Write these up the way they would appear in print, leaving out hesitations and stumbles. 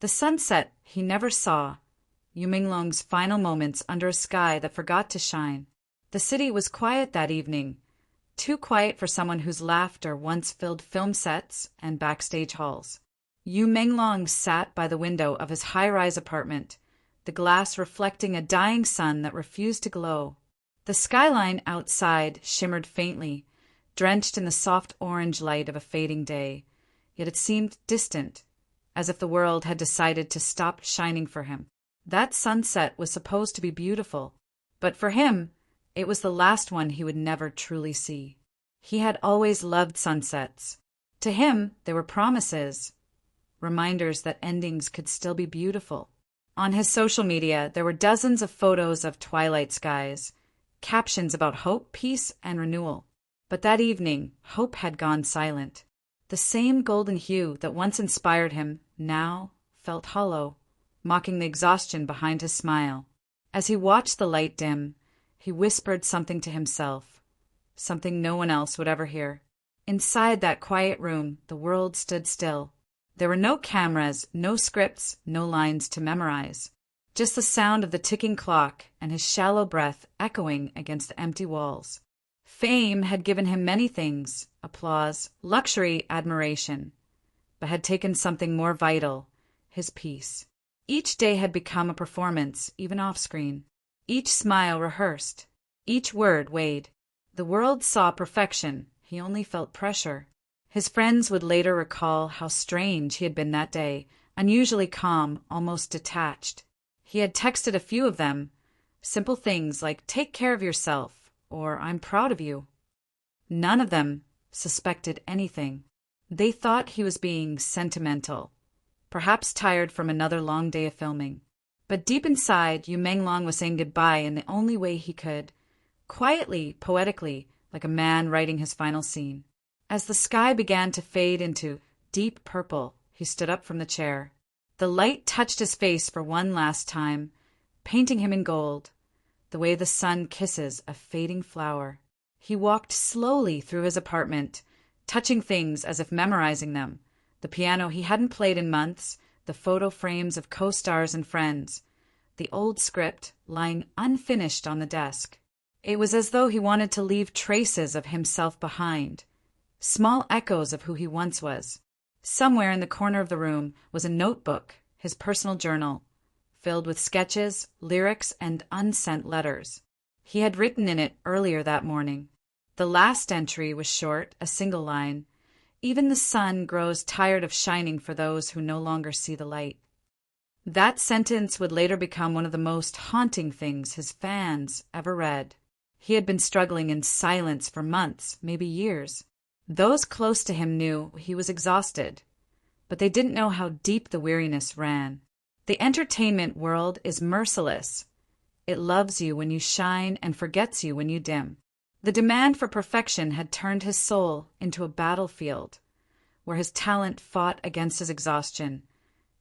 The sunset he never saw, Menglong's final moments under a sky that forgot to shine. The city was quiet that evening, too quiet for someone whose laughter once filled film sets and backstage halls. Menglong sat by the window of his high-rise apartment, the glass reflecting a dying sun that refused to glow. The skyline outside shimmered faintly, drenched in the soft orange light of a fading day, yet it seemed distant, as if the world had decided to stop shining for him. That sunset was supposed to be beautiful, but for him, it was the last one he would never truly see. He had always loved sunsets. To him, they were promises, reminders that endings could still be beautiful. On his social media, there were dozens of photos of twilight skies, captions about hope, peace, and renewal. But that evening, hope had gone silent. The same golden hue that once inspired him now felt hollow, mocking the exhaustion behind his smile. As he watched the light dim, he whispered something to himself, something no one else would ever hear. Inside that quiet room, the world stood still. There were no cameras, no scripts, no lines to memorize. Just the sound of the ticking clock and his shallow breath echoing against the empty walls. Fame had given him many things, applause, luxury, admiration, but had taken something more vital, his peace. Each day had become a performance, even off-screen. Each smile rehearsed. Each word weighed. The world saw perfection. He only felt pressure. His friends would later recall how strange he had been that day, unusually calm, almost detached. He had texted a few of them, simple things like, "Take care of yourself," or "I'm proud of you." None of them suspected anything. They thought he was being sentimental, perhaps tired from another long day of filming. But deep inside, Menglong was saying goodbye in the only way he could, quietly, poetically, like a man writing his final scene. As the sky began to fade into deep purple, he stood up from the chair. The light touched his face for one last time, painting him in gold, the way the sun kisses a fading flower. He walked slowly through his apartment, touching things as if memorizing them. The piano he hadn't played in months, the photo frames of co-stars and friends, the old script lying unfinished on the desk. It was as though he wanted to leave traces of himself behind, small echoes of who he once was. Somewhere in the corner of the room was a notebook, his personal journal, filled with sketches, lyrics, and unsent letters. He had written in it earlier that morning. The last entry was short, a single line. "Even the sun grows tired of shining for those who no longer see the light." That sentence would later become one of the most haunting things his fans ever read. He had been struggling in silence for months, maybe years. Those close to him knew he was exhausted, but they didn't know how deep the weariness ran. The entertainment world is merciless. It loves you when you shine and forgets you when you dim. The demand for perfection had turned his soul into a battlefield, where his talent fought against his exhaustion,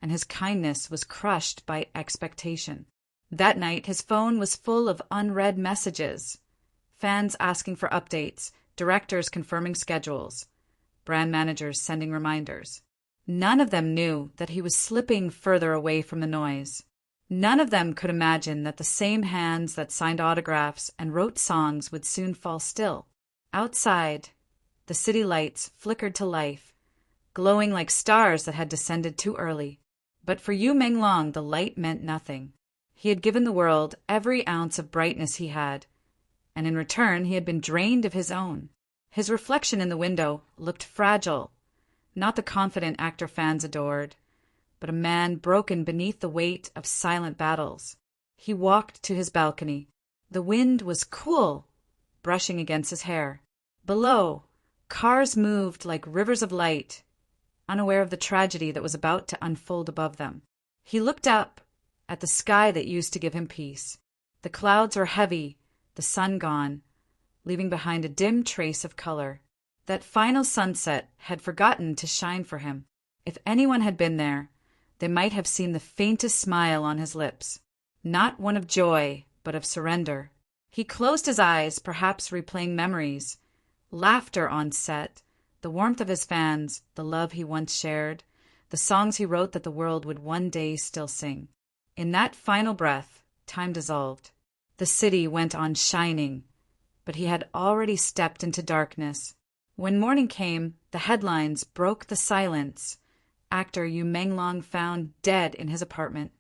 and his kindness was crushed by expectation. That night, his phone was full of unread messages, fans asking for updates, directors confirming schedules, brand managers sending reminders. None of them knew that he was slipping further away from the noise. None of them could imagine that the same hands that signed autographs and wrote songs would soon fall still. Outside, the city lights flickered to life, glowing like stars that had descended too early. But for Menglong, the light meant nothing. He had given the world every ounce of brightness he had, and in return he had been drained of his own. His reflection in the window looked fragile, not the confident actor fans adored, but a man broken beneath the weight of silent battles. He walked to his balcony. The wind was cool, brushing against his hair. Below, cars moved like rivers of light, unaware of the tragedy that was about to unfold above them. He looked up at the sky that used to give him peace. The clouds were heavy, the sun gone, leaving behind a dim trace of color. That final sunset had forgotten to shine for him. If anyone had been there, they might have seen the faintest smile on his lips, not one of joy, but of surrender. He closed his eyes, perhaps replaying memories, laughter on set, the warmth of his fans, the love he once shared, the songs he wrote that the world would one day still sing. In that final breath, time dissolved. The city went on shining, but he had already stepped into darkness. When morning came, the headlines broke the silence. Actor Yu Menglong found dead in his apartment.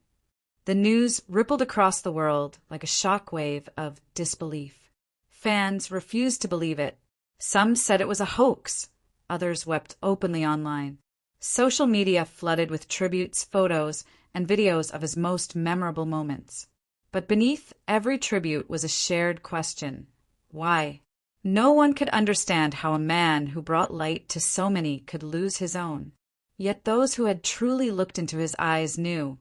The news rippled across the world like a shockwave of disbelief. Fans refused to believe it. Some said it was a hoax. Others wept openly online. Social media flooded with tributes, photos, and videos of his most memorable moments. But beneath every tribute was a shared question. Why? No one could understand how a man who brought light to so many could lose his own. Yet those who had truly looked into his eyes knew.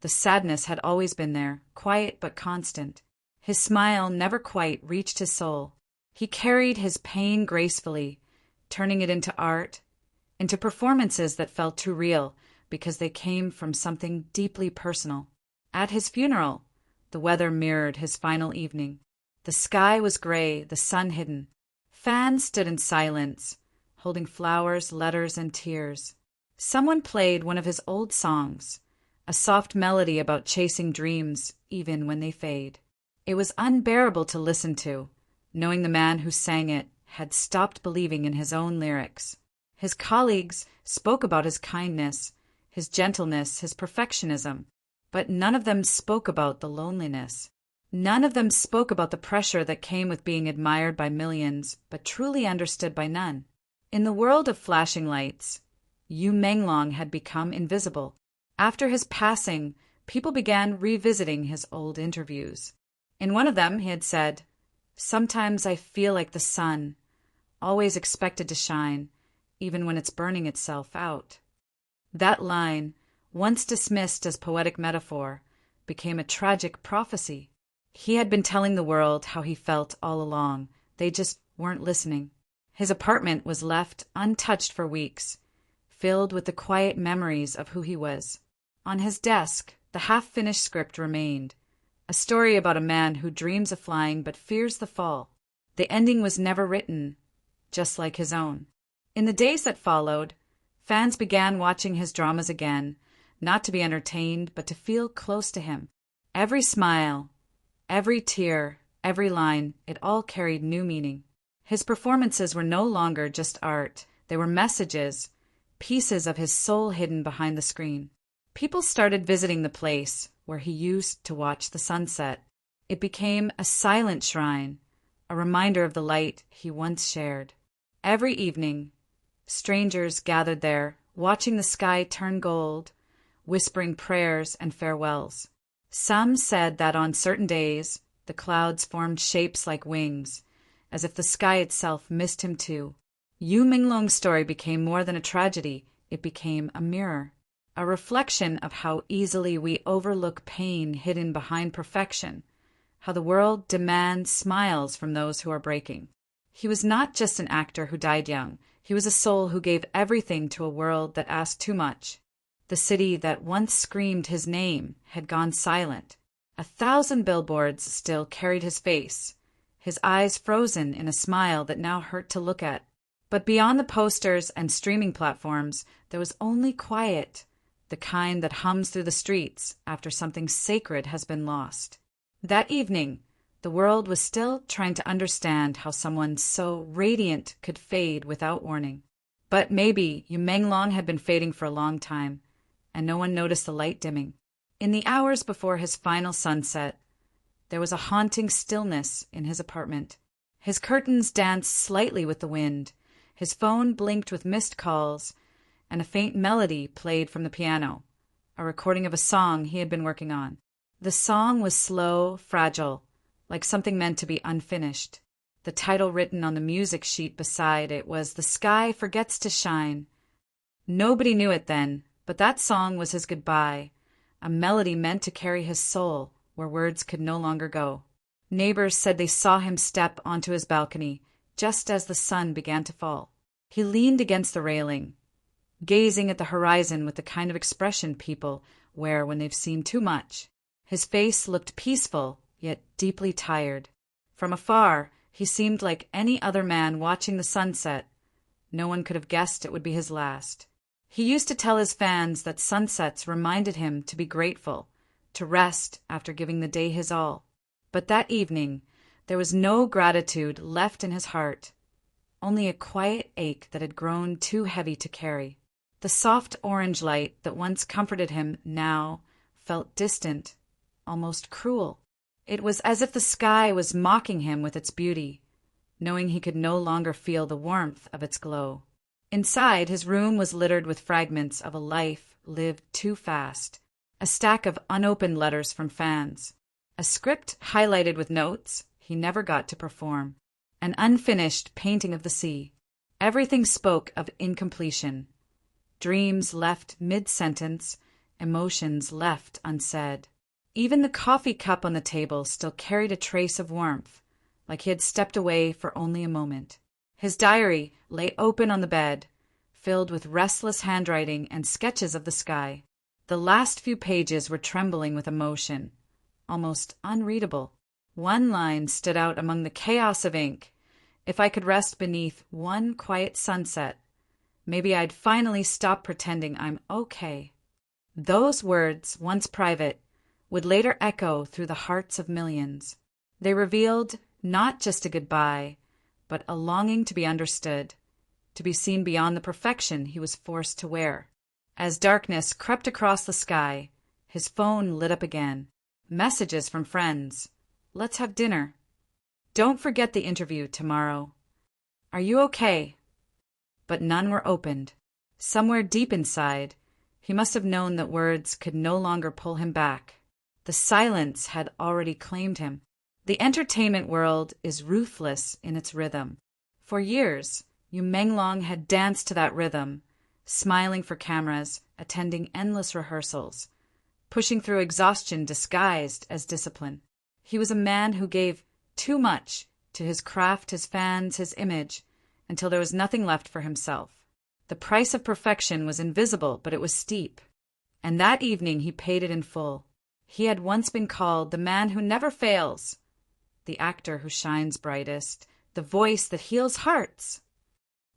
The sadness had always been there, quiet but constant. His smile never quite reached his soul. He carried his pain gracefully, turning it into art, into performances that felt too real because they came from something deeply personal. At his funeral, the weather mirrored his final evening. The sky was gray, the sun hidden. Fans stood in silence, holding flowers, letters, and tears. Someone played one of his old songs, a soft melody about chasing dreams even when they fade. It was unbearable to listen to, knowing the man who sang it had stopped believing in his own lyrics. His colleagues spoke about his kindness, his gentleness, his perfectionism, but none of them spoke about the loneliness. None of them spoke about the pressure that came with being admired by millions, but truly understood by none. In the world of flashing lights, Yu Menglong had become invisible. After his passing, people began revisiting his old interviews. In one of them, he had said, "Sometimes I feel like the sun, always expected to shine, even when it's burning itself out." That line, once dismissed as poetic metaphor, became a tragic prophecy. He had been telling the world how he felt all along. They just weren't listening. His apartment was left untouched for weeks, filled with the quiet memories of who he was. On his desk, the half-finished script remained, a story about a man who dreams of flying but fears the fall. The ending was never written, just like his own. In the days that followed, fans began watching his dramas again, not to be entertained, but to feel close to him. Every smile, every tear, every line, it all carried new meaning. His performances were no longer just art. They were messages, pieces of his soul hidden behind the screen. People started visiting the place where he used to watch the sunset. It became a silent shrine, a reminder of the light he once shared. Every evening, strangers gathered there, watching the sky turn gold, whispering prayers and farewells. Some said that on certain days, the clouds formed shapes like wings, as if the sky itself missed him too. Yu Menglong's story became more than a tragedy. It became a mirror, a reflection of how easily we overlook pain hidden behind perfection, how the world demands smiles from those who are breaking. He was not just an actor who died young. He was a soul who gave everything to a world that asked too much. The city that once screamed his name had gone silent. 1,000 billboards still carried his face, his eyes frozen in a smile that now hurt to look at. But beyond the posters and streaming platforms, there was only quiet, the kind that hums through the streets after something sacred has been lost. That evening, the world was still trying to understand how someone so radiant could fade without warning. But maybe Yu Menglong had been fading for a long time, and no one noticed the light dimming. In the hours before his final sunset, there was a haunting stillness in his apartment. His curtains danced slightly with the wind, his phone blinked with missed calls, and a faint melody played from the piano, a recording of a song he had been working on. The song was slow, fragile, like something meant to be unfinished. The title written on the music sheet beside it was "The Sky Forgets to Shine." Nobody knew it then, but that song was his goodbye, a melody meant to carry his soul where words could no longer go. Neighbors said they saw him step onto his balcony just as the sun began to fall. He leaned against the railing, gazing at the horizon with the kind of expression people wear when they've seen too much. His face looked peaceful, yet deeply tired. From afar, he seemed like any other man watching the sunset. No one could have guessed it would be his last. He used to tell his fans that sunsets reminded him to be grateful, to rest after giving the day his all. But that evening, there was no gratitude left in his heart, only a quiet ache that had grown too heavy to carry. The soft orange light that once comforted him now felt distant, almost cruel. It was as if the sky was mocking him with its beauty, knowing he could no longer feel the warmth of its glow. Inside, his room was littered with fragments of a life lived too fast, a stack of unopened letters from fans, a script highlighted with notes he never got to perform, an unfinished painting of the sea. Everything spoke of incompletion. Dreams left mid-sentence, emotions left unsaid. Even the coffee cup on the table still carried a trace of warmth, like he had stepped away for only a moment. His diary lay open on the bed, filled with restless handwriting and sketches of the sky. The last few pages were trembling with emotion, almost unreadable. One line stood out among the chaos of ink. If I could rest beneath one quiet sunset, maybe I'd finally stop pretending I'm okay. Those words, once private, would later echo through the hearts of millions. They revealed not just a goodbye, but a longing to be understood, to be seen beyond the perfection he was forced to wear. As darkness crept across the sky, his phone lit up again. Messages from friends. Let's have dinner. Don't forget the interview tomorrow. Are you okay? But none were opened. Somewhere deep inside, he must have known that words could no longer pull him back. The silence had already claimed him. The entertainment world is ruthless in its rhythm. For years, Menglong had danced to that rhythm, smiling for cameras, attending endless rehearsals, pushing through exhaustion disguised as discipline. He was a man who gave too much to his craft, his fans, his image, until there was nothing left for himself. The price of perfection was invisible, but it was steep. And that evening he paid it in full. He had once been called the man who never fails, the actor who shines brightest, the voice that heals hearts.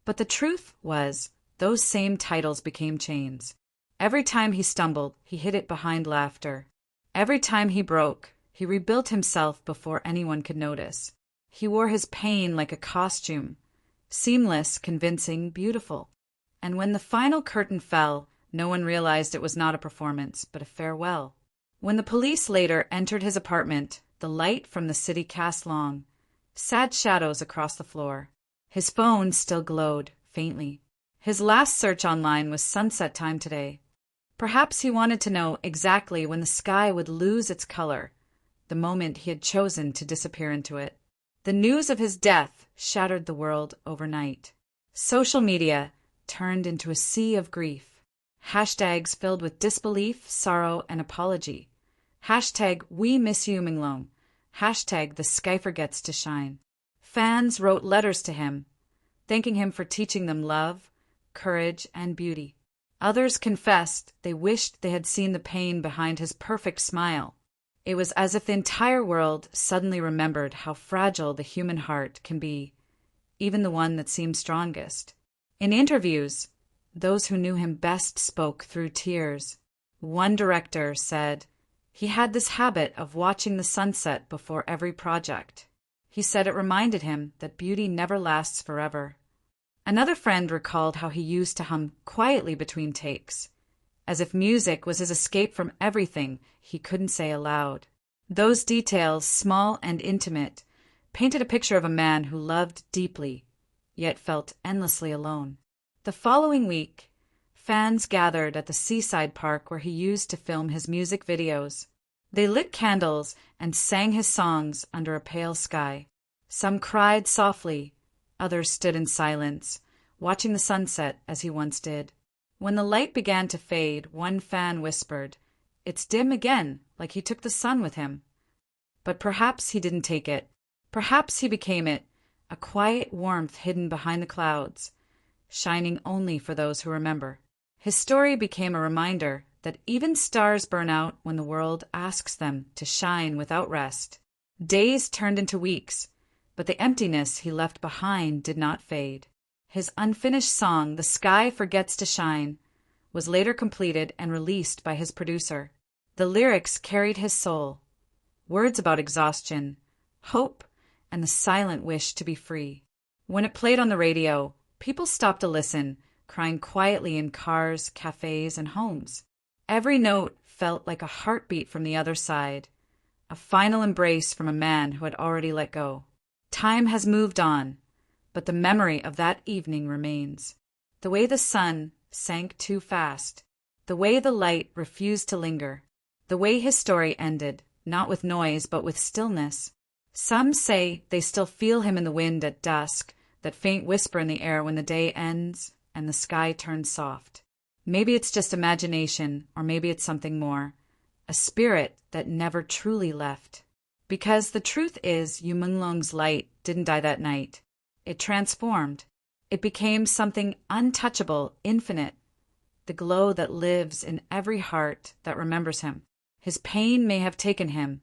But the truth was, those same titles became chains. Every time he stumbled, he hid it behind laughter. Every time he broke, he rebuilt himself before anyone could notice. He wore his pain like a costume, seamless, convincing, beautiful. And when the final curtain fell, no one realized it was not a performance, but a farewell. When the police later entered his apartment, the light from the city cast long, sad shadows across the floor. His phone still glowed, faintly. His last search online was sunset time today. Perhaps he wanted to know exactly when the sky would lose its color, the moment he had chosen to disappear into it. The news of his death shattered the world overnight. Social media turned into a sea of grief. Hashtags filled with disbelief, sorrow, and apology. Hashtag we miss you, Menglong. Hashtag the sky forgets to shine. Fans wrote letters to him, thanking him for teaching them love, courage, and beauty. Others confessed they wished they had seen the pain behind his perfect smile. It was as if the entire world suddenly remembered how fragile the human heart can be, even the one that seems strongest. In interviews, those who knew him best spoke through tears. One director said he had this habit of watching the sunset before every project. He said it reminded him that beauty never lasts forever. Another friend recalled how he used to hum quietly between takes, as if music was his escape from everything he couldn't say aloud. Those details, small and intimate, painted a picture of a man who loved deeply, yet felt endlessly alone. The following week, fans gathered at the seaside park where he used to film his music videos. They lit candles and sang his songs under a pale sky. Some cried softly, others stood in silence, watching the sunset as he once did. When the light began to fade, one fan whispered, "It's dim again, like he took the sun with him." But perhaps he didn't take it. Perhaps he became it, a quiet warmth hidden behind the clouds, shining only for those who remember. His story became a reminder that even stars burn out when the world asks them to shine without rest. Days turned into weeks, but the emptiness he left behind did not fade. His unfinished song, "The Sky Forgets to Shine," was later completed and released by his producer. The lyrics carried his soul. Words about exhaustion, hope, and the silent wish to be free. When it played on the radio, people stopped to listen, crying quietly in cars, cafes, and homes. Every note felt like a heartbeat from the other side, a final embrace from a man who had already let go. Time has moved on, but the memory of that evening remains. The way the sun sank too fast, the way the light refused to linger, the way his story ended, not with noise but with stillness. Some say they still feel him in the wind at dusk, that faint whisper in the air when the day ends and the sky turns soft. Maybe it's just imagination, or maybe it's something more, a spirit that never truly left. Because the truth is, Menglong's light didn't die that night. It transformed. It became something untouchable, infinite, the glow that lives in every heart that remembers him. His pain may have taken him,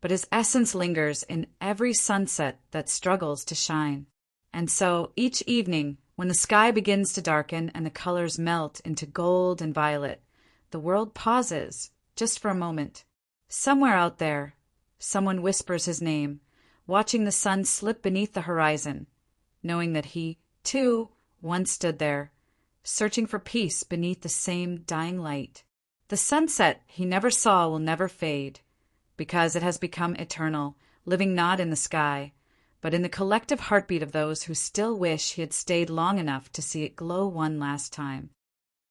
but his essence lingers in every sunset that struggles to shine. And so, each evening, when the sky begins to darken and the colors melt into gold and violet, the world pauses, just for a moment. Somewhere out there, someone whispers his name, watching the sun slip beneath the horizon, knowing that he, too, once stood there, searching for peace beneath the same dying light. The sunset he never saw will never fade, because it has become eternal, living not in the sky, but in the collective heartbeat of those who still wish he had stayed long enough to see it glow one last time.